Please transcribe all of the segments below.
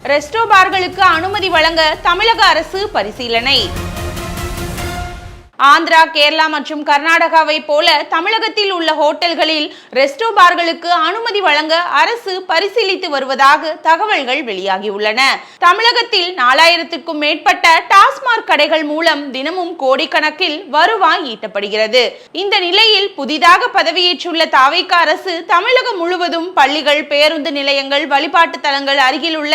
Resto பார்களுக்கு அனுமதி வழங்க தமிழக அரசு பரிசீலனை. ஆந்திரா, கேரளா மற்றும் கர்நாடகாவை போல தமிழகத்தில் உள்ள ஹோட்டல்களில் ரெஸ்டோ பார்களுக்கு அனுமதி வழங்க அரசு பரிசீலித்து வருவதாக தகவல்கள் வெளியாகியுள்ளன. தமிழகத்தில் 4000க்கும் மேற்பட்ட டாஸ்மாக் கடைகள் மூலம் தினமும் கோடிக்கணக்கில் வருவாய் ஈட்டப்படுகிறது. இந்த நிலையில் புதிதாக பதவியேற்றுள்ள தாவேகா அரசு தமிழகம் முழுவதும் பள்ளிகள், பேருந்து நிலையங்கள், வழிபாட்டு தலங்கள் அருகில் உள்ள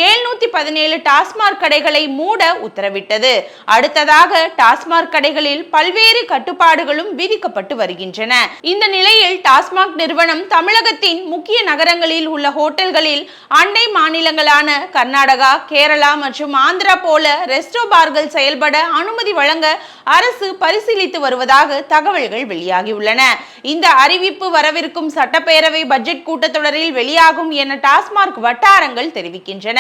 717 டாஸ்மாக் கடைகளை மூட உத்தரவிட்டது. அடுத்ததாக டாஸ்மாக் கடைகளில் பல்வேறு கட்டுப்பாடுகளும் விதிக்கப்பட்டு வருகின்றன. இந்த நிலையில் டாஸ்மாக் நிறுவனம் தமிழகத்தின் முக்கிய நகரங்களில் உள்ள ஹோட்டல்களில் அண்டை மாநிலங்களான கர்நாடகா, கேரளா மற்றும் ஆந்திரா போல ரெஸ்டோ பார்கள் செயல்பட அனுமதி வழங்க அரசு பரிசீலித்து வருவதாக தகவல்கள் வெளியாகியுள்ளன. இந்த அறிவிப்பு வரவிருக்கும் சட்டப்பேரவை பட்ஜெட் கூட்டத்தொடரில் வெளியாகும் என டாஸ்மாக் வட்டாரங்கள் தெரிவிக்கின்றன.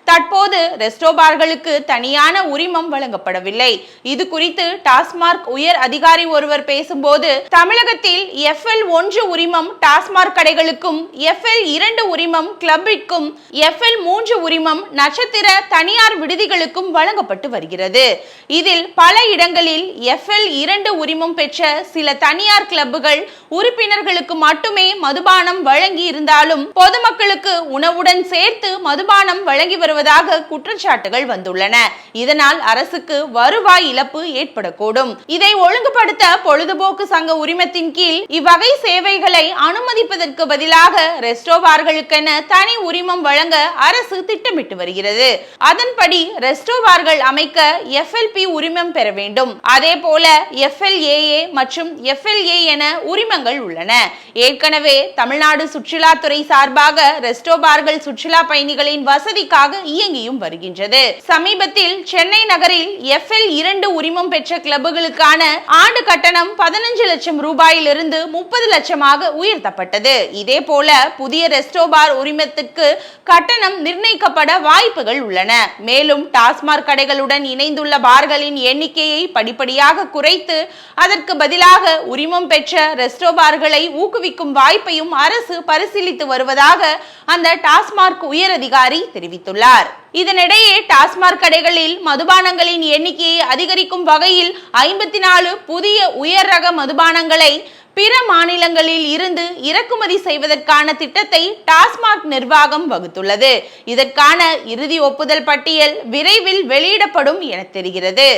தற்போது ரெஸ்டோ பார்களுக்கு தனியான உரிமம் வழங்கப்படவில்லை. இது குறித்து டாஸ்மாக் உயர் அதிகாரி ஒருவர் பேசும்போது, தமிழகத்தில் FL1 உரிமம் டாஸ்மாக் கடைகளுக்கும், FL2 உரிமம் கிளப்பிற்கும், FL3 உரிமம் நட்சத்திர தனியார் விடுதிகளுக்கும் வழங்கப்பட்டு வருகிறது. இதில் பல இடங்களில் FL2 உரிமம் பெற்ற சில தனியார் கிளப்புகள் உறுப்பினர்களுக்கு மட்டுமே மதுபானம் வழங்கி இருந்தாலும் பொதுமக்களுக்கு உணவுடன் சேர்த்து மதுபானம் வழங்கி வருவதாக குற்றச்சாட்டுகள் வந்துள்ளன. இதனால் அரசுக்கு வருவாய் இழப்பு ஏற்படக்கூடும். இதை ஒழுங்குபடுத்த பொழுதுபோக்கு சங்க உரிமத்தின் கீழ் இவ்வகை சேவைகளை அனுமதிப்பதற்கு பதிலாக ரெஸ்டோ பார்களுக்கென தனி உரிமம் வழங்க அரசு திட்டமிட்டு வருகிறது. அதன்படி ரெஸ்டோ பார்கள் அமைக்க FLP உரிமம் பெற வேண்டும். அதே போல FLAA மற்றும் FLA என உரிமங்கள் உள்ளன. ஏற்கனவே தமிழ்நாடு சுற்றுலாத்துறை சார்பாக ரெஸ்டோ பார்கள் சுற்றுலா பயணிகளின் வசதிக்காக இயங்கியும் வருகின்றது. சமீபத்தில் சென்னை நகரில் FL2 உரிமம் பெற்ற கிளப்புகளுக்கான ஆண்டு கட்டணம் 15 லட்சம் ரூபாயிலிருந்து 30 லட்சமாக உயர்த்தப்பட்டது. இதே போல புதிய ரெஸ்டோ பார் உரிமத்திற்கு கட்டணம் நிர்ணயிக்கப்பட வாய்ப்புகள் உள்ளன. மேலும் டாஸ்மாக் கடைகளுடன் இணைந்துள்ள பார்களின் எண்ணிக்கையை படிப்படியாக குறைத்து அதற்கு பதிலாக உரிமம் பெற்ற ரெஸ்டோ பார்களை ஊக்குவிக்கும் வாய்ப்பையும் அரசு பரிசீலித்து வருவதாக அந்த டாஸ்மாக் உயர் அதிகாரி தெரிவித்துள்ளார். இதனிடையே டாஸ்மாக் கடைகளில் மதுபானங்களின் எண்ணிக்கையை அதிகரிக்கும் வகையில் 54 புதிய உயர் ரக மதுபானங்களை பிற மாநிலங்களில் இருந்து இறக்குமதி செய்வதற்கான திட்டத்தை டாஸ்மாக் நிர்வாகம் வகுத்துள்ளது. இதற்கான இறுதி ஒப்புதல் பட்டியல் விரைவில் வெளியிடப்படும் என தெரிகிறது.